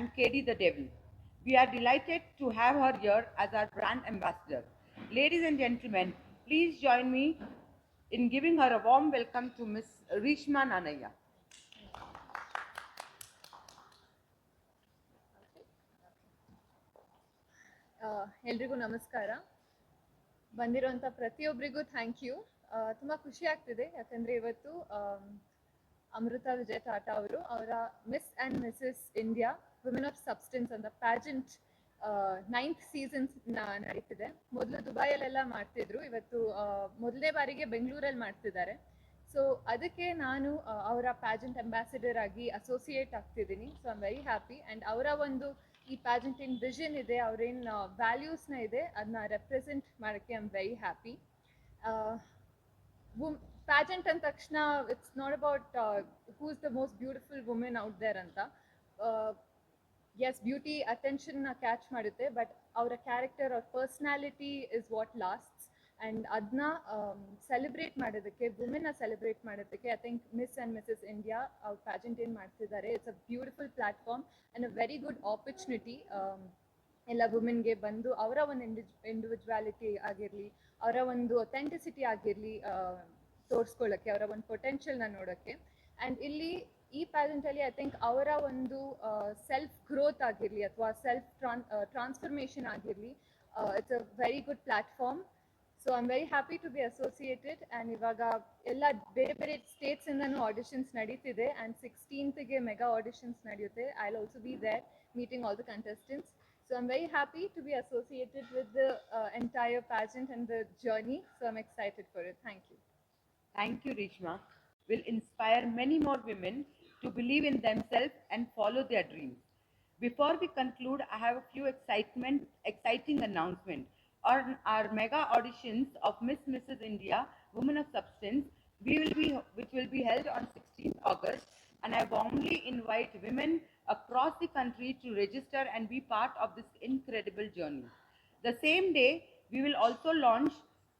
and Katie the Devil. We are delighted to have her here as our brand ambassador. Ladies and gentlemen, please join me in giving her a warm welcome to Ms. Rishma Nanaya. ಎಲ್ರಿಗೂ ನಮಸ್ಕಾರ. ಬಂದಿರೋಂಥ ಪ್ರತಿಯೊಬ್ಬರಿಗೂ thank you. ತುಂಬ ಖುಷಿ ಆಗ್ತಿದೆ ಯಾಕಂದರೆ ಇವತ್ತು ಅಮೃತ ವಿಜಯ್ ಟಾಟಾ ಅವರ miss and Mrs India women of substance ಅಂತ ಪ್ಯಾಜೆಂಟ್ 9th ಸೀಸನ್ಸ್ ನಡೀತಿದೆ. ಮೊದಲು ದುಬೈಯಲ್ಲೆಲ್ಲ ಮಾಡ್ತಿದ್ರು, ಇವತ್ತು ಮೊದಲನೇ ಬಾರಿಗೆ ಬೆಂಗಳೂರಲ್ಲಿ ಮಾಡ್ತಿದ್ದಾರೆ. ಸೊ ಅದಕ್ಕೆ ನಾನು ಅವರ ಪ್ಯಾಜೆಂಟ್ ಅಂಬಾಸಿಡರ್ ಆಗಿ ಅಸೋಸಿಯೇಟ್ ಆಗ್ತಿದ್ದೀನಿ. So I am very happy. And ಅವರ ಒಂದು ಈ ಪ್ಯಾಜೆಂಟ್ ಏನು ವಿಷನ್ ಇದೆ, ಅವ್ರೇನು ವ್ಯಾಲ್ಯೂಸ್ನ ಇದೆ, ಅದನ್ನ ರೆಪ್ರೆಸೆಂಟ್ ಮಾಡೋಕ್ಕೆ I am very happy. Pageant ಅಂದ ತಕ್ಷಣ it's not about who is the most beautiful women out there ಅಂತ. ಎಸ್, ಬ್ಯೂಟಿ ಅಟೆನ್ಷನ್ನ ಕ್ಯಾಚ್ ಮಾಡುತ್ತೆ, ಬಟ್ ಅವರ ಕ್ಯಾರೆಕ್ಟರ್, ಅವ್ರ personality is what lasts. And ಅದನ್ನ ಸೆಲೆಬ್ರೇಟ್ ಮಾಡೋದಕ್ಕೆ, ವುಮೆನ್ನ ಸೆಲೆಬ್ರೇಟ್ ಮಾಡೋದಕ್ಕೆ I think Miss and Mrs India ಅವ್ರ ಪ್ಯಾಜೆಂಟ್ ಏನು ಮಾಡ್ತಿದ್ದಾರೆ, it's a beautiful platform and a very good opportunity ಎಲ್ಲ ವುಮೆನ್ಗೆ ಬಂದು ಅವರ ಒಂದು ಇಂಡಿವಿಜುವಾಲಿಟಿ ಆಗಿರಲಿ, ಅವರ ಒಂದು ಅಥೆಂಟಿಸಿಟಿ ಆಗಿರಲಿ ತೋರಿಸ್ಕೊಳ್ಳೋಕ್ಕೆ, ಅವರ ಒಂದು ಪೊಟೆನ್ಷಿಯಲ್ನ ನೋಡೋಕ್ಕೆ. ಆ್ಯಂಡ್ ಇಲ್ಲಿ ಈ ಪ್ಯಾಜೆಂಟಲ್ಲಿ ಐ ಥಿಂಕ್ ಅವರ ಒಂದು ಸೆಲ್ಫ್ ಗ್ರೋತ್ ಆಗಿರಲಿ ಅಥವಾ ಸೆಲ್ಫ್ ಟ್ರಾನ್ಸ್ಫರ್ಮೇಷನ್ ಆಗಿರಲಿ, it's a very good platform. So I am very happy to be associated. And ಇವಾಗ ಎಲ್ಲ ಬೇರೆ ಬೇರೆ ಸ್ಟೇಟ್ಸಿಂದನೂ ಆಡಿಷನ್ಸ್ ನಡೀತಿದೆ. ಆ್ಯಂಡ್ 16th ಮೆಗಾ ಆಡಿಷನ್ಸ್ ನಡೆಯುತ್ತೆ. I will also be there meeting all the contestants. So I'm very happy to be associated with the entire pageant and the journey. So I'm excited for it. Thank you. Thank you, Rishma. Will inspire many more women to believe in themselves and follow their dreams. Before we conclude, I have a few exciting announcements. On our mega auditions of Miss Mrs. India, Women of Substance, which will be held on 16th August, and I warmly invite women across the country to register and be part of this incredible journey. The same day, we will also launch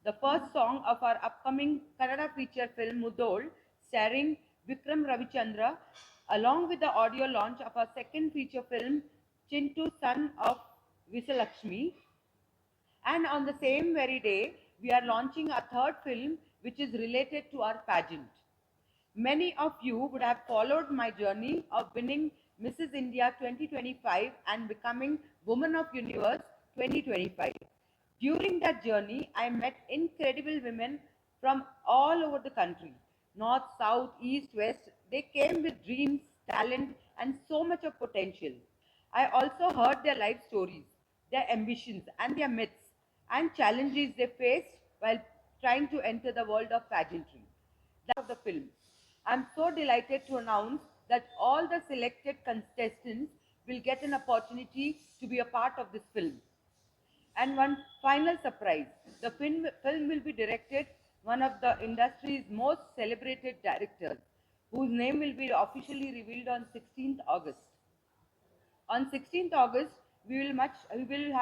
the first song of our upcoming Kannada feature film Mudol, starring Vikram Ravichandra, along with the audio launch of our second feature film Chintu, Son of Visalakshmi. And on the same very day, we are launching a third film which is related to our pageant. Many of you would have followed my journey of winning Mrs. India 2025 and becoming Woman of Universe 2025. During that journey, I met incredible women from all over the country, north, south, east, west. They came with dreams, talent, and so much of potential. I also heard their life stories, their ambitions, and their myths and challenges they faced while trying to enter the world of pageantry. That's of the film. I'm so delighted to announce that all the selected contestants will get an opportunity to be a part of this film. And one final surprise, the film will be directed one of the industry's most celebrated directors, whose name will be officially revealed on 16th August. On 16th August, we will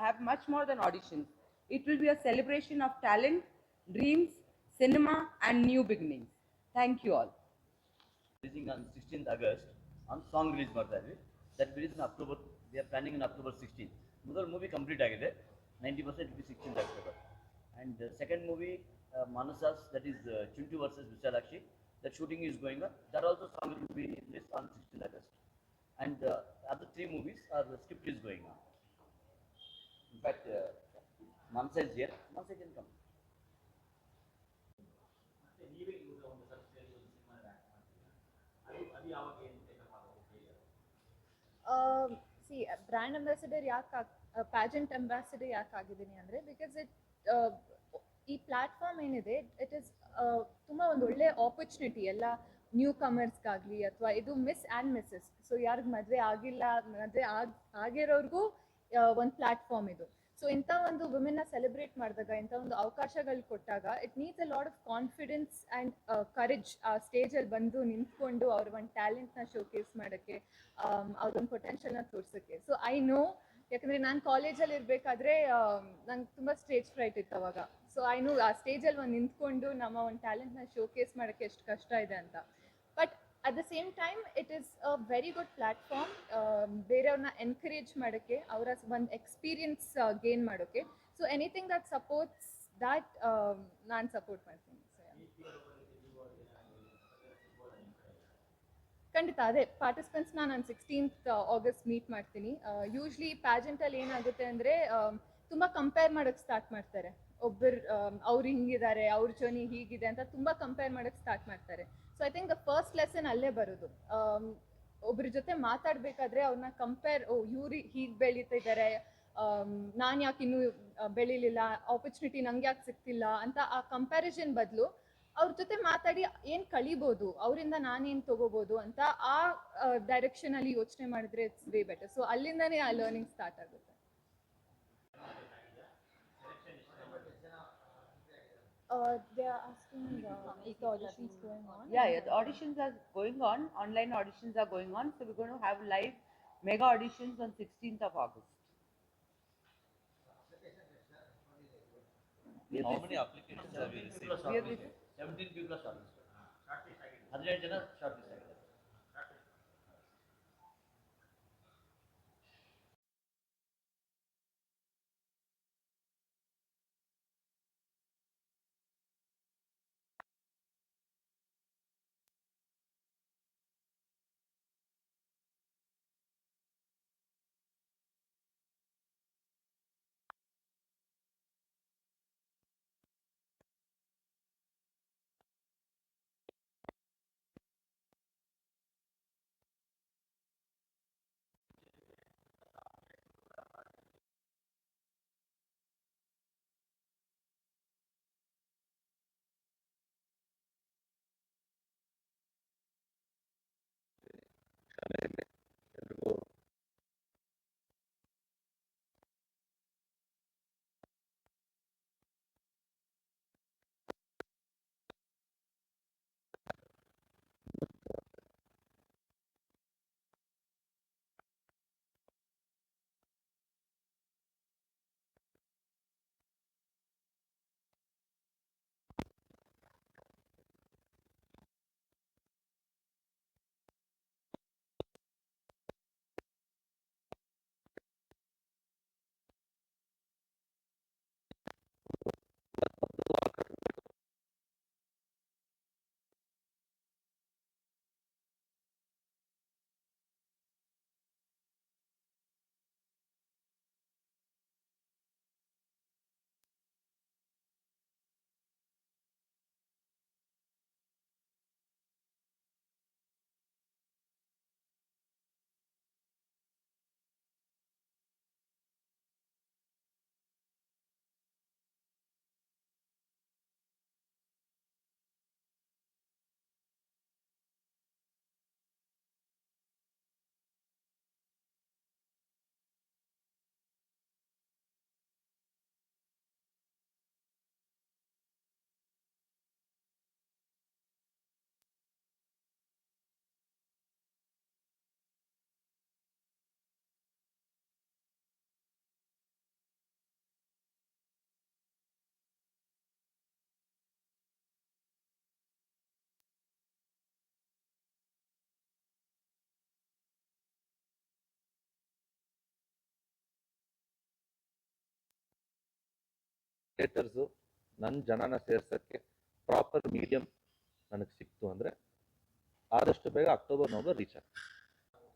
have much more than auditions. It will be a celebration of talent, dreams, cinema, and new beginnings. Thank you all. Releasing on 16th August on song release ಮಾಡ್ತಾ ಇದ್ವಿ. That release in October. We are planning in October 16th. ಮೊದಲ movie complete ಆಗಿದೆ, 90% will be 16th October. And the second movie, Manasas, that is Chintu versus Visalakshi, that shooting is going on. That also song will be released on 16th August. And other three movies, the script is going on. In fact, Manasa is here. Manasa can come. C brand ambassador ಯಾಕೆ pageant ambassador ಯಾಕೆ ಆಗಿದ್ದೀನಿ ಅಂದರೆ, because ಈ platform ಏನಿದೆ, it is ತುಂಬ ಒಂದು ಒಳ್ಳೆ opportunity ಎಲ್ಲ ನ್ಯೂ ಕಮರ್ಸ್ಗಾಗಲಿ ಅಥವಾ ಇದು ಮಿಸ್ ಆ್ಯಂಡ್ ಮಿಸ್ಸಸ್. ಸೊ ಯಾರಿಗೆ ಮದುವೆ ಆಗಿಲ್ಲ, ಮದುವೆ ಆಗಿರೋರ್ಗೂ ಒಂದು ಪ್ಲ್ಯಾಟ್ಫಾರ್ಮ್ ಇದು. ಸೊ ಇಂಥ ಒಂದು ವುಮೆನ್ನ ಸೆಲೆಬ್ರೇಟ್ ಮಾಡಿದಾಗ, ಇಂಥ ಒಂದು ಅವಕಾಶಗಳು ಕೊಟ್ಟಾಗ, it needs a lot of confidence and courage. ಆ ಸ್ಟೇಜಲ್ಲಿ ಬಂದು ನಿಂತ್ಕೊಂಡು ಅವ್ರ ಒಂದು ಟ್ಯಾಲೆಂಟ್ನ ಶೋಕೇಸ್ ಮಾಡೋಕ್ಕೆ, ಅವ್ರೊಂದು ಪೊಟೆನ್ಷಿಯಲ್ನ ತೋರ್ಸೋಕ್ಕೆ. ಸೊ ಐ ನೋ, ಯಾಕಂದರೆ ನಾನು ಕಾಲೇಜಲ್ಲಿ ಇರಬೇಕಾದ್ರೆ ನಂಗೆ ತುಂಬ ಸ್ಟೇಜ್ ಫ್ರೈಟ್ ಇತ್ತು ಅವಾಗ. ಸೊ ಐ ನೋ ಆ ಸ್ಟೇಜಲ್ಲಿ ಒಂದು ನಿಂತ್ಕೊಂಡು ನಮ್ಮ ಒಂದು ಟ್ಯಾಲೆಂಟ್ನ ಶೋಕೇಸ್ ಮಾಡೋಕ್ಕೆ ಎಷ್ಟು ಕಷ್ಟ ಇದೆ ಅಂತ. But at the same time it is a very good platform ಬೇರೆಯವ್ರನ್ನ ಎನ್ಕರೇಜ್ ಮಾಡೋಕ್ಕೆ, ಅವರ ಒಂದು ಎಕ್ಸ್ಪೀರಿಯನ್ಸ್ ಗೇನ್ ಮಾಡೋಕ್ಕೆ. So anything that supports that ನಾನು ಸಪೋರ್ಟ್ ಮಾಡ್ತೀನಿ. ಖಂಡಿತ ಅದೇ ಪಾರ್ಟಿಸಿಪೆಂಟ್ಸ್ನ ನಾನು 16th ಆಗಸ್ಟ್ ಮೀಟ್ ಮಾಡ್ತೀನಿ. ಯೂಶ್ವಲಿ ಪ್ಯಾಜೆಂಟಲ್ಲಿ ಏನಾಗುತ್ತೆ ಅಂದರೆ ತುಂಬ ಕಂಪೇರ್ ಮಾಡೋಕ್ಕೆ ಸ್ಟಾರ್ಟ್ ಮಾಡ್ತಾರೆ. ಅವ್ರು ಹಿಂಗಿದ್ದಾರೆ, ಅವ್ರ ಜರ್ನಿ ಹೀಗಿದೆ ಅಂತ ತುಂಬ ಕಂಪೇರ್ ಮಾಡೋಕ್ಕೆ ಸ್ಟಾರ್ಟ್ ಮಾಡ್ತಾರೆ. So I think the first lesson ಅಲ್ಲೇ ಬರೋದು. ಒಬ್ರ ಜೊತೆ ಮಾತಾಡಬೇಕಾದ್ರೆ ಅವ್ರನ್ನ ಕಂಪೇರ್, ಇವ್ರು ಹೀಗೆ ಬೆಳೀತಿದ್ದಾರೆ, ನಾನು ಯಾಕೆ ಇನ್ನೂ ಬೆಳೀಲಿಲ್ಲ, ಆಪರ್ಚುನಿಟಿ ನಂಗೆ ಯಾಕೆ ಸಿಗ್ತಿಲ್ಲ ಅಂತ ಆ ಕಂಪ್ಯಾರಿಸನ್ ಬದಲು ಅವ್ರ ಜೊತೆ ಮಾತಾಡಿ ಏನು ಕಲಿಬೋದು, ಅವರಿಂದ ನಾನೇನು ತಗೋಬೋದು ಅಂತ ಆ ಡೈರೆಕ್ಷನಲ್ಲಿ ಯೋಚನೆ ಮಾಡಿದ್ರೆ ಇಟ್ಸ್ ವೇ ಬೆಟರ್. ಸೊ ಅಲ್ಲಿಂದನೇ ಆ ಲರ್ನಿಂಗ್ ಸ್ಟಾರ್ಟ್ ಆಗುತ್ತೆ. They are asking if the auditions going on. Yeah, the auditions are going on. Online auditions are going on. So we're going to have live mega auditions on 16th of August. How many applications have you received? We have received 17 people are shortlisted. 100 jana shortlisted. Theatres ನನ್ನ ಜನನ ಸೇರ್ಸೋಕ್ಕೆ proper medium ನನಗೆ ಸಿಕ್ತು ಅಂದರೆ ಆದಷ್ಟು ಬೇಗ October November reach ಆಗ್ತದೆ.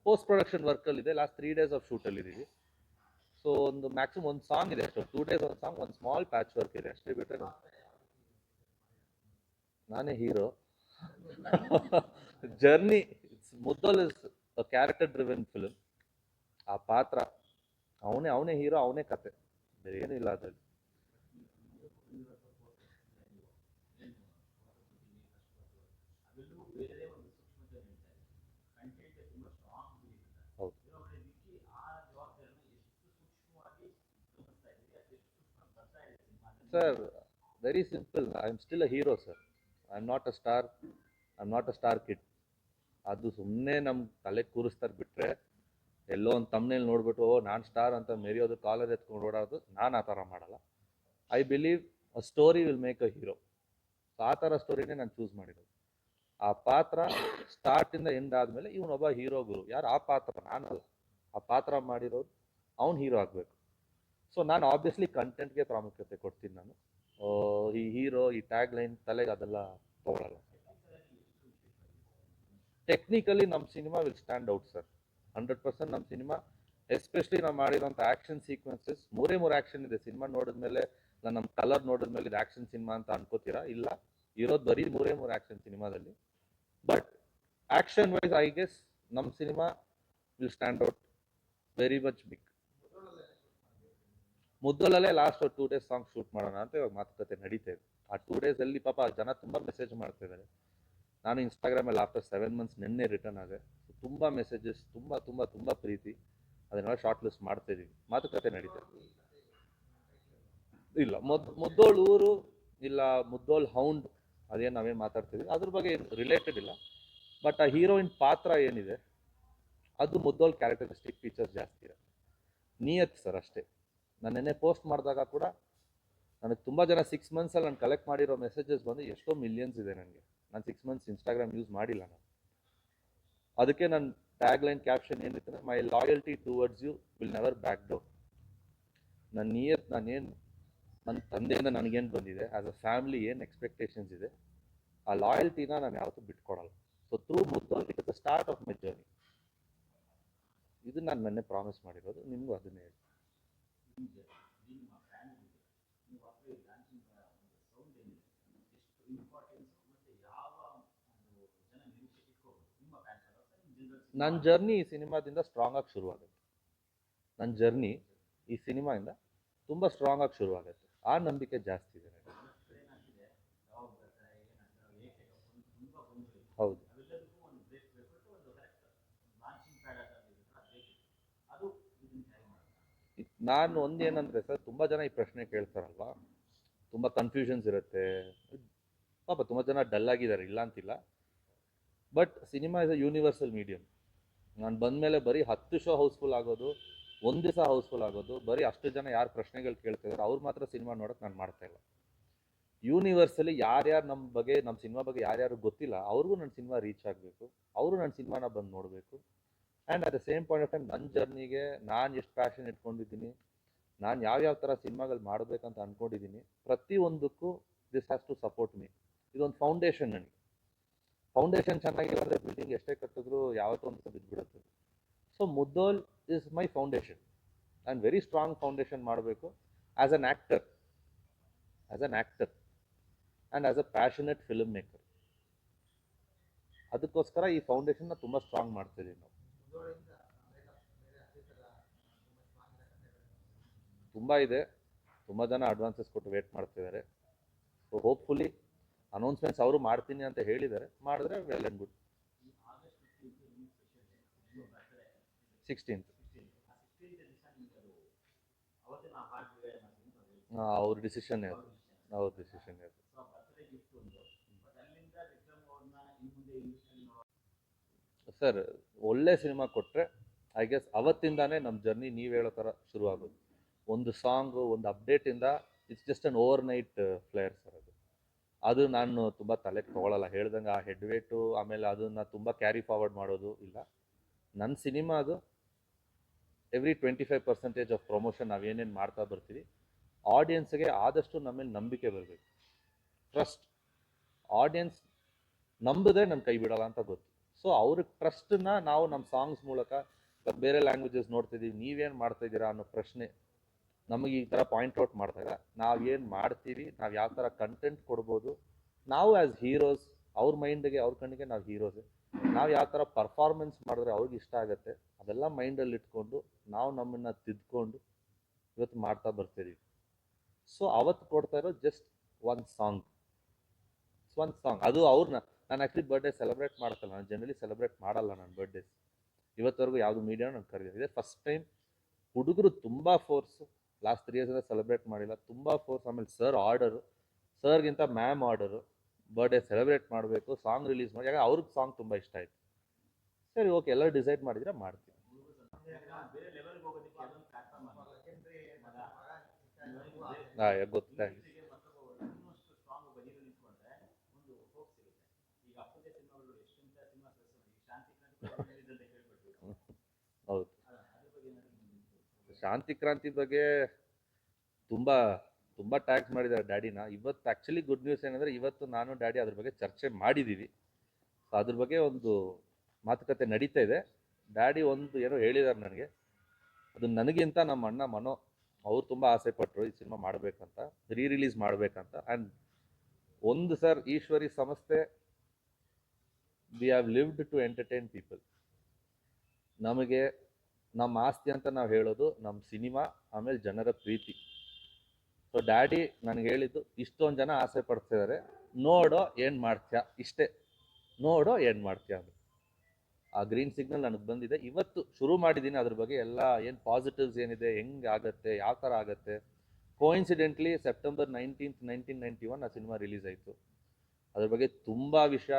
Post production ವರ್ಕಲ್ಲಿದೆ, last 3 days of ಶೂಟಲ್ಲಿದ್ದೀವಿ. ಸೊ ಒಂದು ಮ್ಯಾಕ್ಸಿಮಮ್ ಒಂದು ಸಾಂಗ್ ಇದೆ ಅಷ್ಟು, 2 days ಒಂದು ಸಾಂಗ್, ಒಂದು ಸ್ಮಾಲ್ ಪ್ಯಾಚ್ ವರ್ಕ್ ಇದೆ ಅಷ್ಟೇ. ಬಿಟ್ಟರೆ ನಾನೇ hero. Journey Mudhol is a character driven film. ಆ ಪಾತ್ರ ಅವನೇ ಹೀರೋ, ಅವನೇ ಕತೆ, ಬೇರೆ ಏನೂ ಇಲ್ಲ ಅದರಲ್ಲಿ. Sir, very simple. I'm still a hero, sir. I'm not a star. I'm not a star kid. ಅದು ಸುಮ್ಮನೆ ನಮ್ಮ ತಲೆ ಕೂರಿಸ್ತಾರೆ ಬಿಟ್ಟರೆ, ಎಲ್ಲೋ ಒಂದು ತಮ್ಮನೇಲಿ ನೋಡ್ಬಿಟ್ಟು ನಾನು ಸ್ಟಾರ್ ಅಂತ ಮೆರೆಯೋದು, ಕಾಲರ್ ಎತ್ಕೊಂಡು ಓಡೋದು, ನಾನು ಆ ಥರ ಮಾಡಲ್ಲ. I believe a story will make a hero. So ಆ ಥರ ಸ್ಟೋರಿನೇ ನಾನು ಚೂಸ್ ಮಾಡಿರೋದು. ಆ ಪಾತ್ರ ಸ್ಟಾರ್ಟಿಂದ ಎಂಡ್ ಆದಮೇಲೆ ಇವನೊಬ್ಬ ಹೀರೋ ಗುರು. ಯಾರು ಆ ಪಾತ್ರ? ನಾನಲ್ಲ. ಆ ಪಾತ್ರ ಮಾಡಿರೋದು ಅವ್ನು ಹೀರೋ ಆಗಬೇಕು. ಸೊ ನಾನು ಆಬ್ವಿಯಸ್ಲಿ ಕಂಟೆಂಟ್ಗೆ ಪ್ರಾಮುಖ್ಯತೆ ಕೊಡ್ತೀನಿ. ನಾನು ಈ ಹೀರೋ, ಈ ಟ್ಯಾಗ್ ಲೈನ್ ತಲೆಗೆ ಅದೆಲ್ಲ ತೊಗೊಳಲ್ಲ. ಟೆಕ್ನಿಕಲಿ ನಮ್ಮ ಸಿನಿಮಾ ವಿಲ್ ಸ್ಟ್ಯಾಂಡ್ ಔಟ್ ಸರ್. 100% ನಮ್ಮ ಸಿನಿಮಾ, ಎಸ್ಪೆಷಲಿ ನಾವು ಮಾಡಿರೋಂಥ ಆ್ಯಕ್ಷನ್ ಸೀಕ್ವೆನ್ಸಸ್, ಮೂರೇ ಆ್ಯಕ್ಷನ್ ಇದೆ. ಸಿನಿಮಾ ನೋಡಿದ್ಮೇಲೆ ನಾನು ನಮ್ಮ ಕಲರ್ ನೋಡಿದ್ಮೇಲೆ ಇದು ಆ್ಯಕ್ಷನ್ ಸಿನಿಮಾ ಅಂತ ಅನ್ಕೋತೀರಾ? ಇಲ್ಲ, ಇರೋದು ಬರೀ ಮೂರೇ ಆ್ಯಕ್ಷನ್ ಸಿನಿಮಾದಲ್ಲಿ. But action wise I guess ನಮ್ಮ ಸಿನಿಮಾ will stand out very much big. ಮುದ್ದಲಲ್ಲೇ ಲಾಸ್ಟ್ 2 days ಸಾಂಗ್ ಶೂಟ್ ಮಾಡೋಣ ಅಂತ ಇವಾಗ ಮಾತುಕತೆ ನಡೀತಾ ಇದೆ. ಆ 2 days ಪಾಪ ಜನ ತುಂಬ ಮೆಸೇಜ್ ಮಾಡ್ತಿದ್ದಾರೆ. ನಾನು ಇನ್ಸ್ಟಾಗ್ರಾಮಲ್ಲಿ ಆಫ್ಟರ್ 7 months ನಿನ್ನೆ ರಿಟರ್ನ್ ಆದೆ. ತುಂಬ ಮೆಸೇಜಸ್, ತುಂಬ ಪ್ರೀತಿ. ಅದನ್ನೆಲ್ಲ ಶಾರ್ಟ್ ಲಿಸ್ಟ್ ಮಾಡ್ತಾ ಇದೀವಿ, ಮಾತುಕತೆ ನಡೀತಾ ಇದೆ. ಇಲ್ಲ, ಮುದ್ದೋಳ್ ಊರು ಇಲ್ಲ ಮುದ್ದೋಳ್ ಹೌಂಡ್ ಅದೇನು ನಾವೇನು ಮಾತಾಡ್ತಿದ್ವಿ ಅದ್ರ ಬಗ್ಗೆ ರಿಲೇಟೆಡ್ ಇಲ್ಲ. ಬಟ್ ಆ ಹೀರೋಯಿನ್ ಪಾತ್ರ ಏನಿದೆ ಅದು ಮುದ್ದೋಳ್ ಕ್ಯಾರೆಕ್ಟರಿಸ್ಟಿಕ್ ಫೀಚರ್ಸ್ ಜಾಸ್ತಿ ಇರುತ್ತೆ. ನಿಯತ್ ಸರ್ ಅಷ್ಟೇ. ನಾನು ನೆನ್ನೆ ಪೋಸ್ಟ್ ಮಾಡಿದಾಗ ಕೂಡ ನನಗೆ ತುಂಬ ಜನ 6 months ನಾನು ಕಲೆಕ್ಟ್ ಮಾಡಿರೋ ಮೆಸೇಜಸ್ ಬಂದು ಎಷ್ಟೋ ಮಿಲಿಯನ್ಸ್ ಇದೆ ನನಗೆ. ನಾನು 6 months ಇನ್ಸ್ಟಾಗ್ರಾಮ್ ಯೂಸ್ ಮಾಡಿಲ್ಲ ನಾನು. ಅದಕ್ಕೆ ನನ್ನ ಟ್ಯಾಗ್ ಲೈನ್ ಕ್ಯಾಪ್ಷನ್ ಏನಿತ್ತು, my loyalty towards you will never back down. ನನ್ನ ನಿಯತ್, ನಾನೇನು ನನ್ನ ತಂದೆಯಿಂದ ನನಗೇನು ಬಂದಿದೆ, ಆ್ಯಸ್ ಅ ಫ್ಯಾಮಿಲಿ ಏನು ಎಕ್ಸ್ಪೆಕ್ಟೇಷನ್ಸ್ ಇದೆ, ಆ ಲಾಯಲ್ಟಿನ ನಾನು ಯಾವತ್ತೂ ಬಿಟ್ಕೊಡಲ್ಲ. So through Mudhol it is the start of my journey. ಇದು ನಾನು ನೆನ್ನೆ ಪ್ರಾಮಿಸ್ ಮಾಡಿರೋದು, ನಿಮಗೂ ಅದನ್ನೇ ಹೇಳಿ. ನನ್ನ ಜರ್ನಿ ಈ ಸಿನಿಮಾದಿಂದ ಸ್ಟ್ರಾಂಗ್ ಆಗಿ ಶುರುವಾಗುತ್ತೆ. ನನ್ನ ಜರ್ನಿ ಈ ಸಿನಿಮಾಯಿಂದ ತುಂಬ ಸ್ಟ್ರಾಂಗ್ ಆಗಿ ಶುರುವಾಗುತ್ತೆ. ಆ ನಂಬಿಕೆ ಜಾಸ್ತಿ ಇದೆ ನನಗೆ. ಹೌದು. ನಾನು ಒಂದೇನಂದರೆ ಸರ್, ತುಂಬ ಜನ ಈ ಪ್ರಶ್ನೆ ಕೇಳ್ತಾರಲ್ವ, ತುಂಬ ಕನ್ಫ್ಯೂಷನ್ಸ್ ಇರುತ್ತೆ. ಪಾಪ ತುಂಬ ಜನ ಡಲ್ ಆಗಿದ್ದಾರೆ, ಇಲ್ಲ ಅಂತಿಲ್ಲ. But cinema is a universal medium. ನಾನು ಬಂದಮೇಲೆ ಬರೀ 10 ಶೋ ಹೌಸ್ಫುಲ್ ಆಗೋದು, ಒಂದು ದಿವಸ ಹೌಸ್ಫುಲ್ ಆಗೋದು, ಬರೀ ಅಷ್ಟು ಜನ ಯಾರು ಪ್ರಶ್ನೆಗಳು ಕೇಳ್ತಿದ್ದಾರೆ ಅವ್ರು ಮಾತ್ರ ಸಿನಿಮಾ ನೋಡೋಕೆ ನಾನು ಮಾಡ್ತಾಯಿಲ್ಲ. ಯೂನಿವರ್ಸಲಿ ಯಾರ್ಯಾರು ನಮ್ಮ ಬಗ್ಗೆ, ನಮ್ಮ ಸಿನಿಮಾ ಬಗ್ಗೆ ಯಾರ್ಯಾರು ಗೊತ್ತಿಲ್ಲ ಅವ್ರಿಗೂ ನನ್ನ ಸಿನಿಮಾ ರೀಚ್ ಆಗಬೇಕು, ಅವರು ನನ್ನ ಸಿನಿಮಾನ ಬಂದು ನೋಡಬೇಕು. And at the same point of time ನನ್ನ ಜರ್ನಿಗೆ ನಾನು ಎಷ್ಟು ಪ್ಯಾಷನ್ ಇಟ್ಕೊಂಡಿದ್ದೀನಿ, ನಾನು ಯಾವ್ಯಾವ ಥರ ಸಿನಿಮಾಗಳು ಮಾಡಬೇಕಂತ ಅಂದ್ಕೊಂಡಿದ್ದೀನಿ, ಪ್ರತಿಯೊಂದಕ್ಕೂ this has to support me. ಇದೊಂದು ಫೌಂಡೇಶನ್ ನನಗೆ. ಫೌಂಡೇಶನ್ ಚೆನ್ನಾಗಿರೋದ್ರೆ ಬಿಲ್ಡಿಂಗ್ ಎಷ್ಟೇ ಕಟ್ಟಿದ್ರು ಯಾವತ್ತೂ ಒಂದು ಬಿದ್ದುಬಿಡುತ್ತೆ. So Mudhol is my foundation. ನಾನು ವೆರಿ ಸ್ಟ್ರಾಂಗ್ ಫೌಂಡೇಶನ್ ಮಾಡಬೇಕು as an actor and as a passionate filmmaker. ಅದಕ್ಕೋಸ್ಕರ ಈ ಫೌಂಡೇಶನ್ನ ತುಂಬ ಸ್ಟ್ರಾಂಗ್ ಮಾಡ್ತಿದ್ದೀವಿ ನಾವು. ತುಂಬ ಇದೆ, ತುಂಬ ಜನ ಅಡ್ವಾನ್ಸಸ್ ಕೊಟ್ಟು ವೇಟ್ ಮಾಡ್ತಿದ್ದಾರೆ. ಸೊ ಹೋಪ್ಫುಲಿ ಅನೌನ್ಸ್ಮೆಂಟ್ಸ್ ಅವರು ಮಾಡ್ತೀನಿ ಅಂತ ಹೇಳಿದ್ದಾರೆ. ಮಾಡಿದ್ರೆ ವೆಲ್ ಆ್ಯಂಡ್ ಗುಡ್. 16th ಅವ್ರ ಡಿಸಿಷನ್ನೇ ಅದು. ಅವ್ರ ಡಿಸಿಷನ್ನೇ ಅದು. ಸರ್, ಒಳ್ಳೆ ಸಿನಿಮಾ ಕೊಟ್ಟರೆ ಐ ಗೆಸ್ ಅವತ್ತಿಂದಾನೇ ನಮ್ಮ ಜರ್ನಿ ನೀವು ಹೇಳೋ ಥರ ಶುರುವಾಗೋದು. ಒಂದು ಸಾಂಗು, ಒಂದು ಅಪ್ಡೇಟಿಂದ it's just an overnight flare sir ಅದು ನಾನು ತುಂಬ ತಲೆಗೆ ತೊಗೊಳಲ್ಲ. ಹೇಳ್ದಂಗೆ ಆ ಹೆಡ್ ವೇಟು ಆಮೇಲೆ ಅದನ್ನು ತುಂಬ ಕ್ಯಾರಿ ಫಾರ್ವರ್ಡ್ ಮಾಡೋದು ಇಲ್ಲ. ನನ್ನ ಸಿನಿಮಾ ಅದು ಎವ್ರಿ 25% ಆಫ್ ಪ್ರಮೋಷನ್ ನಾವೇನೇನು ಮಾಡ್ತಾ ಬರ್ತೀವಿ, ಆಡಿಯನ್ಸ್ಗೆ ಆದಷ್ಟು ನಮ್ಮ ಮೇಲೆ ನಂಬಿಕೆ ಬರಬೇಕು, ಟ್ರಸ್ಟ್. ಆಡಿಯನ್ಸ್ ನಂಬಿದ್ರೆ ನನ್ನ ಕೈ ಬಿಡೋಲ್ಲ ಅಂತ ಗೊತ್ತು. ಸೊ ಅವ್ರಿಗೆ ಟ್ರಸ್ಟನ್ನ ನಾವು ನಮ್ಮ ಸಾಂಗ್ಸ್ ಮೂಲಕ, ಬೇರೆ ಲ್ಯಾಂಗ್ವೇಜಸ್ ನೋಡ್ತಿದ್ದೀವಿ, ನೀವೇನು ಮಾಡ್ತಾಯಿದ್ದೀರಾ ಅನ್ನೋ ಪ್ರಶ್ನೆ ನಮಗೆ ಈ ಥರ ಪಾಯಿಂಟ್ ಔಟ್ ಮಾಡಿದಾಗ ನಾವೇನು ಮಾಡ್ತೀವಿ, ನಾವು ಯಾವ ಥರ ಕಂಟೆಂಟ್ ಕೊಡ್ಬೋದು, ನಾವು ಆ್ಯಸ್ ಹೀರೋಸ್ ಅವ್ರ ಮೈಂಡಿಗೆ, ಅವ್ರ ಕಣ್ಣಿಗೆ ನಾವು ಹೀರೋಸೆ, ನಾವು ಯಾವ ಥರ ಪರ್ಫಾರ್ಮೆನ್ಸ್ ಮಾಡಿದ್ರೆ ಅವ್ರಿಗೆ ಇಷ್ಟ ಆಗುತ್ತೆ ಅದೆಲ್ಲ ಮೈಂಡಲ್ಲಿ ಇಟ್ಕೊಂಡು ನಾವು ನಮ್ಮನ್ನು ತಿದ್ಕೊಂಡು ಇವತ್ತು ಮಾಡ್ತಾ ಬರ್ತಿದ್ದೀವಿ. ಸೊ ಅವತ್ತು ಕೊಡ್ತಾ ಇರೋ ಜಸ್ಟ್ ಒಂದು ಸಾಂಗ್, ಅದು ಅವ್ರನ್ನ ನಾನು ಆ್ಯಕ್ಚುಲಿ ಬರ್ಡೇ ಸೆಲೆಬ್ರೇಟ್ ಮಾಡ್ತಲ್ಲ. ನಾನು ಜನರಲಿ ಸೆಲೆಬ್ರೇಟ್ ಮಾಡಲ್ಲ ನನ್ನ ಬರ್ಡೇಸ್. ಇವತ್ತವರೆಗೂ ಯಾವುದು ಮೀಡಿಯಾ ನಾನು ಕರೆದಿದೆ. ಫಸ್ಟ್ ಟೈಮ್ ಹುಡುಗರು ತುಂಬ ಫೋರ್ಸು, ಲಾಸ್ಟ್ 3 years ಸೆಲೆಬ್ರೇಟ್ ಮಾಡಿಲ್ಲ, ತುಂಬ ಫೋರ್ಸ್. ಆಮೇಲೆ ಸರ್ ಆರ್ಡರು, ಸರ್ಗಿಂತ ಮ್ಯಾಮ್ ಆರ್ಡರು, ಬರ್ಡೇ ಸೆಲೆಬ್ರೇಟ್ ಮಾಡಬೇಕು, ಸಾಂಗ್ ರಿಲೀಸ್ ಮಾಡಿ. ಯಾಕಂದ್ರೆ ಅವ್ರಿಗೆ ಸಾಂಗ್ ತುಂಬ ಇಷ್ಟ ಆಯಿತು. ಸರಿ, ಓಕೆ, ಎಲ್ಲರೂ ಡಿಸೈಡ್ ಮಾಡಿದರೆ ಮಾಡ್ತೀವಿ. ಗೊತ್ತಾಗಿ ಶಾಂತಿ ಕ್ರಾಂತಿ ಬಗ್ಗೆ ತುಂಬ ತುಂಬ ಟ್ಯಾಗ್ಸ್ ಮಾಡಿದ್ದಾರೆ ಡ್ಯಾಡಿನ. ಇವತ್ತು ಆ್ಯಕ್ಚುಲಿ ಗುಡ್ ನ್ಯೂಸ್ ಏನಂದರೆ ಇವತ್ತು ನಾನು ಡ್ಯಾಡಿ ಅದ್ರ ಬಗ್ಗೆ ಚರ್ಚೆ ಮಾಡಿದ್ದೀವಿ. ಸೊ ಅದ್ರ ಬಗ್ಗೆ ಒಂದು ಮಾತುಕತೆ ನಡೀತಾ ಇದೆ. ಡ್ಯಾಡಿ ಒಂದು ಏನೋ ಹೇಳಿದ್ದಾರೆ ನನಗೆ, ಅದು ನನಗಿಂತ ನಮ್ಮ ಅಣ್ಣ ಮನೋ ಅವ್ರು ತುಂಬ ಆಸೆ ಪಟ್ಟರು ಈ ಸಿನಿಮಾ ಮಾಡಬೇಕಂತ, ರಿಲೀಸ್ ಮಾಡಬೇಕಂತ. ಆ್ಯಂಡ್ ಒಂದು ಸರ್, ಈಶ್ವರಿ ಸಂಸ್ಥೆ, we have lived to entertain people. ನಮಗೆ ನಮ್ಮ ಆಸ್ತಿ ಅಂತ ನಾವು ಹೇಳೋದು ನಮ್ಮ ಸಿನಿಮಾ, ಆಮೇಲೆ ಜನರ ಪ್ರೀತಿ. ಸೊ ಡ್ಯಾಡಿ ನನಗೆ ಹೇಳಿದ್ದು, ಇಷ್ಟೊಂದು ಜನ ಆಸೆ ಪಡ್ತಿದ್ದಾರೆ, ನೋಡೋ ಏನು ಮಾಡ್ತೀಯಾ, ಇಷ್ಟೇ, ನೋಡೋ ಏನು ಮಾಡ್ತೀಯಾ ಅಂತ. ಆ ಗ್ರೀನ್ ಸಿಗ್ನಲ್ ನನಗೆ ಬಂದಿದೆ. ಇವತ್ತು ಶುರು ಮಾಡಿದ್ದೀನಿ ಅದ್ರ ಬಗ್ಗೆ ಎಲ್ಲ ಏನು ಪಾಸಿಟಿವ್ಸ್ ಏನಿದೆ, ಹೆಂಗೆ ಆಗುತ್ತೆ, ಯಾವ ಥರ ಆಗುತ್ತೆ. ಕೋಇನ್ಸಿಡೆಂಟ್ಲಿ ಸೆಪ್ಟೆಂಬರ್ 19th 1991 ಆ ಸಿನಿಮಾ ರಿಲೀಸ್ ಆಯಿತು. ಅದ್ರ ಬಗ್ಗೆ ತುಂಬ ವಿಷಯ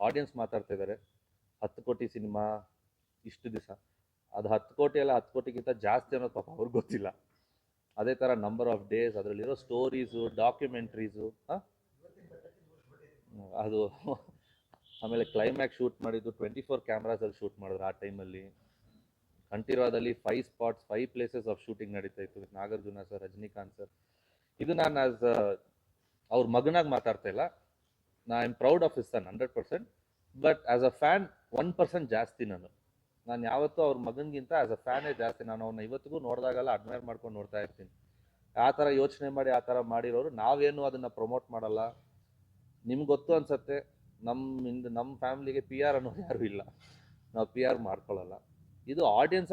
ಆಡಿಯನ್ಸ್ ಮಾತಾಡ್ತಾ ಇದ್ದಾರೆ. 10 ಕೋಟಿ ಸಿನಿಮಾ ಇಷ್ಟು ದಿವಸ, ಅದು 10 ಕೋಟಿ ಅಲ್ಲ, 10 ಕೋಟಿಗಿಂತ ಜಾಸ್ತಿ ಅನ್ನೋದು ಪಾಪ ಅವ್ರಿಗೆ ಗೊತ್ತಿಲ್ಲ. ಅದೇ ಥರ ನಂಬರ್ ಆಫ್ ಡೇಸ್, ಅದರಲ್ಲಿರೋ ಸ್ಟೋರೀಸು, ಡಾಕ್ಯುಮೆಂಟ್ರೀಸು, ಅದು ಆಮೇಲೆ ಕ್ಲೈಮ್ಯಾಕ್ಸ್ ಶೂಟ್ ಮಾಡಿದ್ದು 24 ಕ್ಯಾಮ್ರಾಸಲ್ಲಿ ಶೂಟ್ ಮಾಡಿದ್ರು ಆ ಟೈಮಲ್ಲಿ. ಕಂಠೀರವದಲ್ಲಿ 5 ಸ್ಪಾಟ್ಸ್ 5 ಪ್ಲೇಸಸ್ ಆಫ್ ಶೂಟಿಂಗ್ ನಡೀತಾ ಇತ್ತು with Nagarjuna sir, Rajinikanth sir. ಇದು ನಾನು ಆಸ್ ಅವ್ರ ಮಗನಾಗಿ ಮಾತಾಡ್ತಾ ಇಲ್ಲ, I am proud of his son 100%. But as a fan 1% ಜಾಸ್ತಿ ನಾನು ಯಾವತ್ತೂ ಅವ್ರ ಮಗನಿಗಿಂತ ಆ್ಯಸ್ ಅ ಫ್ಯಾನೇ ಜಾಸ್ತಿ. ನಾನು ಅವ್ರನ್ನ ಇವತ್ತಿಗೂ ನೋಡಿದಾಗೆಲ್ಲ ಅಡ್ಮೈರ್ ಮಾಡ್ಕೊಂಡು ನೋಡ್ತಾ ಇರ್ತೀನಿ. ಆ ಥರ ಯೋಚನೆ ಮಾಡಿ ಆ ಥರ ಮಾಡಿರೋರು. ನಾವೇನು ಅದನ್ನು ಪ್ರಮೋಟ್ ಮಾಡಲ್ಲ. ನಿಮ್ಗೆ ಗೊತ್ತು ಅನ್ಸತ್ತೆ, ನಮ್ಮ ಫ್ಯಾಮ್ಲಿಗೆ ಪಿ ಆರ್ ಅನ್ನೋದು ಯಾರೂ ಇಲ್ಲ, ನಾವು ಪಿ ಆರ್ ಮಾಡ್ಕೊಳ್ಳಲ್ಲ. ಇದು ಆಡಿಯನ್ಸ್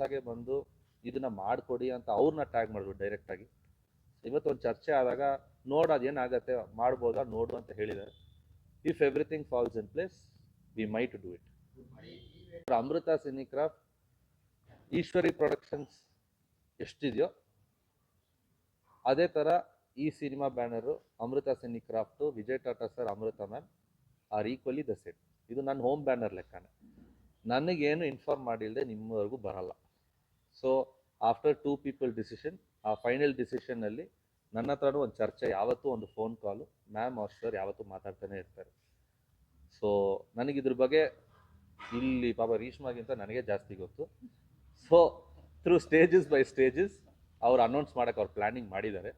ಆಗೇ ಬಂದು ಇದನ್ನು ಮಾಡಿಕೊಡಿ ಅಂತ ಅವ್ರನ್ನ ಟ್ಯಾಗ್ ಮಾಡಿದ್ರು ಡೈರೆಕ್ಟಾಗಿ. ಇವತ್ತು ಒಂದು ಚರ್ಚೆ ಆದಾಗ ನೋಡೋದು ಏನಾಗತ್ತೆ, ಮಾಡ್ಬೋದಾ ನೋಡು ಅಂತ ಹೇಳಿದ್ದಾರೆ. If everything falls in place, we might do it. Amrutha Cinecraft, Eshwari productions ಎಷ್ಟಿದೆಯೋ ಅದೇ ಥರ ಈ ಸಿನಿಮಾ banner, Amrutha Cinecraft, Vijay Tata sir, Amrutha ma'am are equally the same. ಇದು ನನ್ನ ಹೋಮ್ ಬ್ಯಾನರ್ ಲೆಕ್ಕನೇ. ನನಗೇನು ಇನ್ಫಾರ್ಮ್ ಮಾಡಿಲ್ಲದೆ ನಿಮ್ಮವರೆಗೂ ಬರಲ್ಲ. ಸೊ ಆಫ್ಟರ್ 2 people ಡಿಸಿಷನ್, ಆ ಫೈನಲ್ ಡಿಸಿಷನ್ನಲ್ಲಿ ನನ್ನ ಹತ್ರನೂ ಒಂದು ಚರ್ಚೆ, ಯಾವತ್ತೂ ಒಂದು ಫೋನ್ ಕಾಲು, ಮ್ಯಾಮ್ ಅವ್ರ ಸರ್ ಯಾವತ್ತೂ ಮಾತಾಡ್ತಾನೆ ಇರ್ತಾರೆ. ಸೊ ನನಗಿದ್ರ ಬಗ್ಗೆ ಇಲ್ಲಿ ಪಾಪ ರೀಶ್ಮಾಗಿಂತ ನನಗೆ ಜಾಸ್ತಿ ಗೊತ್ತು. So through stages by stages ಅವ್ರು ಅನೌನ್ಸ್ ಮಾಡೋಕ್ಕೆ ಅವ್ರು ಪ್ಲ್ಯಾನಿಂಗ್ ಮಾಡಿದ್ದಾರೆ.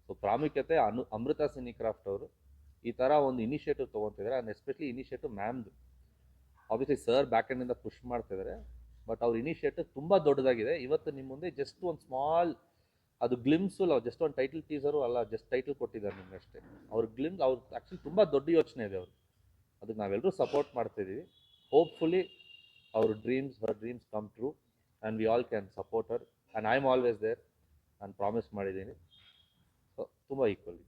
ಸೊ ಪ್ರಾಮುಖ್ಯತೆ ಅಮೃತ ಸಿನಿಕ್ರಾಫ್ಟ್ ಅವರು ಈ ಥರ ಒಂದು initiative ತೊಗೊತಿದ್ದಾರೆ. And especially initiative ಮ್ಯಾಮ್ದು. Obviously sir back ಎಂಡಿಂದ push ಮಾಡ್ತಿದ್ದಾರೆ, ಬಟ್ ಅವ್ರ ಇನಿಷಿಯೇಟಿವ್ ತುಂಬ ದೊಡ್ಡದಾಗಿದೆ. ಇವತ್ತು ನಿಮ್ಮ ಮುಂದೆ ಜಸ್ಟ್ ಒಂದು ಸ್ಮಾಲ್ ಅದು ಗ್ಲಿಮ್ಸು, ಜಸ್ಟ್ ಒಂದು ಟೈಟಲ್ ಟೀಸರು ಅಲ್ಲ, ಜಸ್ಟ್ ಟೈಟಲ್ ಕೊಟ್ಟಿದ್ದಾರೆ ನಿಮ್ಗೆ ಅಷ್ಟೇ. ಅವ್ರ ಗ್ಲಿಮ್ಸ್, ಅವ್ರು ಆ್ಯಕ್ಚುಲಿ ತುಂಬ ದೊಡ್ಡ ಯೋಚನೆ ಇದೆ ಅವರು. ಅದಕ್ಕೆ ನಾವೆಲ್ಲರೂ ಸಪೋರ್ಟ್ ಮಾಡ್ತಿದ್ದೀವಿ. Hopefully our dreams, her dreams come true, and we all can support her, and I am always there and promise ಮಾಡಿದ್ದೀನಿ. ಸೊ ತುಂಬ ಈಕ್ವಲ್ ಇದೆ.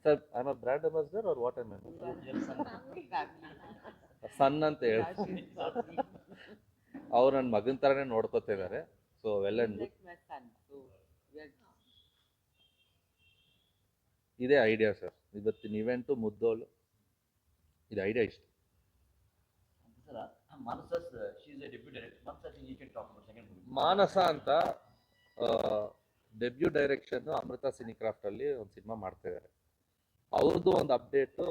Sir, I am a brand ambassador or what am I? ಸನ್ ಅಂತ ಹೇಳಿ ಅವ್ರು ನನ್ನ ಮಗನ ಥರನೇ ನೋಡ್ಕೊತಾ ಇದ್ದಾರೆ. So well and good. ಇದೇ ಐಡಿಯಾ ಸರ್, ಇವತ್ತಿನ ಇವೆಂಟು ಮುದ್ದೋಲು, ಇದು ಐಡಿಯಾ ಇಷ್ಟ. ಮಾನಸ ಅಂತ ಡೆಬ್ಯೂ ಡೈರೆಕ್ಷನ್ ಅಮೃತ ಸಿನಿಕ್ರಾಫ್ಟಲ್ಲಿ ಒಂದು ಸಿನಿಮಾ ಮಾಡ್ತಾ ಇದ್ದಾರೆ. ಅವ್ರದ್ದು ಒಂದು ಅಪ್ಡೇಟು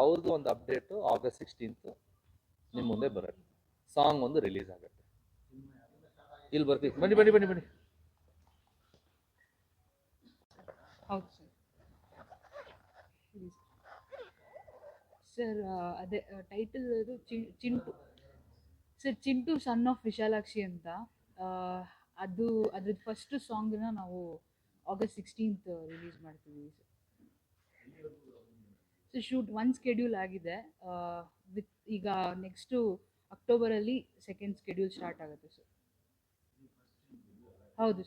ಅವ್ರದ್ದು ಒಂದು ಅಪ್ಡೇಟು August 16th ನಿಮ್ಮ ಮುಂದೆ ಬರುತ್ತೆ. ಸಾಂಗ್ ಒಂದು ರಿಲೀಸ್ ಆಗುತ್ತೆ. ಇಲ್ಲಿ ಬರ್ತೀವಿ, ಬನ್ನಿ ಬನ್ನಿ ಬನ್ನಿ ಬನ್ನಿ. ಹೌದು ಸರ್. ಅದೇ ಟೈಟಲ್ ಅದು Chintu sir, Chintu son of Vishalakshi ಅಂತ. ಅದ್ರದ್ದು ಫಸ್ಟ್ ಸಾಂಗ್ನ ನಾವು August 16th ರಿಲೀಸ್ ಮಾಡ್ತೀವಿ ಸರ್. ಶೂಟ್ ಒಂದು ಸ್ಕೆಡ್ಯೂಲ್ ಆಗಿದೆ. ಈಗ ನೆಕ್ಸ್ಟು ಅಕ್ಟೋಬರಲ್ಲಿ ಸೆಕೆಂಡ್ ಸ್ಕೆಡ್ಯೂಲ್ ಸ್ಟಾರ್ಟ್ ಆಗುತ್ತೆ ಸರ್. ಹೌದು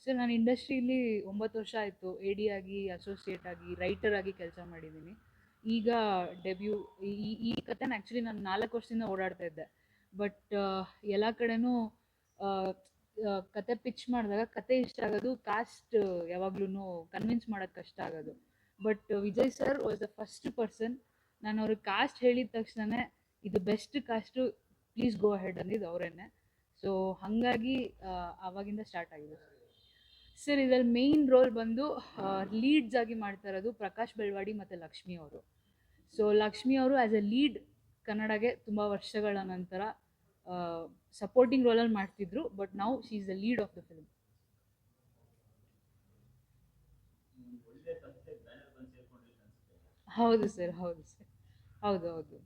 ಸರ್, ನಾನು ಇಂಡಸ್ಟ್ರಿಯಲ್ಲಿ 9 ವರ್ಷ ಆಯಿತು. ಎ ಡಿ ಆಗಿ, ಅಸೋಸಿಯೇಟ್ ಆಗಿ, ರೈಟರ್ ಆಗಿ ಕೆಲಸ ಮಾಡಿದ್ದೀನಿ. ಈಗ ಡೆಬ್ಯೂ ಈ ಕಥೆನ ಆ್ಯಕ್ಚುಲಿ ನಾನು 4 ವರ್ಷದಿಂದ ಓಡಾಡ್ತಾ ಇದ್ದೆ. ಬಟ್ ಎಲ್ಲ ಕಡೆನೂ ಕತೆ ಪಿಚ್ ಮಾಡಿದಾಗ ಕತೆ ಇಷ್ಟ ಆಗೋದು, ಕಾಸ್ಟ್ ಯಾವಾಗ್ಲೂ ಕನ್ವಿನ್ಸ್ ಮಾಡೋಕ್ಕೆ ಕಷ್ಟ ಆಗೋದು. But Vijay sir was the first person. ನಾನು ಅವ್ರಿಗೆ ಕಾಸ್ಟ್ ಹೇಳಿದ ತಕ್ಷಣವೇ ಇದು best cast, please go ahead ಅಂದಿದ್ದು ಅವರೇನೆ. ಸೊ ಹಾಗಾಗಿ ಆವಾಗಿಂದ ಸ್ಟಾರ್ಟ್ ಆಗಿದೆ ಸರ್ ಇದರಲ್ಲಿ ಮೇಯ್ನ್ ರೋಲ್ ಬಂದು ಲೀಡ್ಸ್ ಆಗಿ ಮಾಡ್ತಾ ಇರೋದು ಪ್ರಕಾಶ್ ಬೆಳ್ವಾಡಿ ಮತ್ತು ಲಕ್ಷ್ಮಿ ಅವರು. ಸೊ ಲಕ್ಷ್ಮಿ ಅವರು ಆ್ಯಸ್ ಎ ಲೀಡ್ ಕನ್ನಡಗೆ ತುಂಬ ವರ್ಷಗಳ ನಂತರ ಸಪೋರ್ಟಿಂಗ್ ರೋಲಲ್ಲಿ ಮಾಡ್ತಿದ್ರು, but now she is the lead of the film. ಹೌದು ಸರ್, ಹೌದು ಸರ್, ಹೌದು ಹೌದು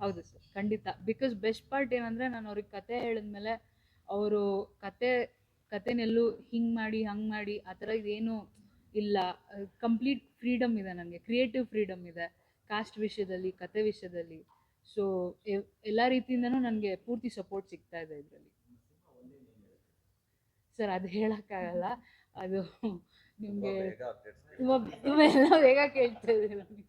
ಹೌದು ಸರ್, ಖಂಡಿತ. ಬಿಕಾಸ್ ಬೆಸ್ಟ್ ಪಾರ್ಟ್ ಏನಂದರೆ, ನಾನು ಅವ್ರಿಗೆ ಕತೆ ಹೇಳಿದ್ಮೇಲೆ ಅವರು ಕತೆನೆಲ್ಲೂ ಹಿಂಗೆ ಮಾಡಿ ಹಂಗೆ ಮಾಡಿ ಆ ಥರ ಇದೇನು ಇಲ್ಲ, ಕಂಪ್ಲೀಟ್ ಫ್ರೀಡಮ್ ಇದೆ ನನಗೆ, ಕ್ರಿಯೇಟಿವ್ ಫ್ರೀಡಮ್ ಇದೆ ಕಾಸ್ಟ್ ವಿಷಯದಲ್ಲಿ, ಕತೆ ವಿಷಯದಲ್ಲಿ. ಸೊ ಎಲ್ಲ ರೀತಿಯಿಂದನೂ ನನಗೆ ಪೂರ್ತಿ ಸಪೋರ್ಟ್ ಸಿಗ್ತಾ ಇದೆ ಇದರಲ್ಲಿ. ಸರ್ ಅದು ಹೇಳೋಕ್ಕಾಗಲ್ಲ, ಅದು ನಿಮಗೆ ತುಂಬ ಎಲ್ಲ ಬೇಗ ಕೇಳ್ತಾ ಇದ್ದೀರ ನೀವು.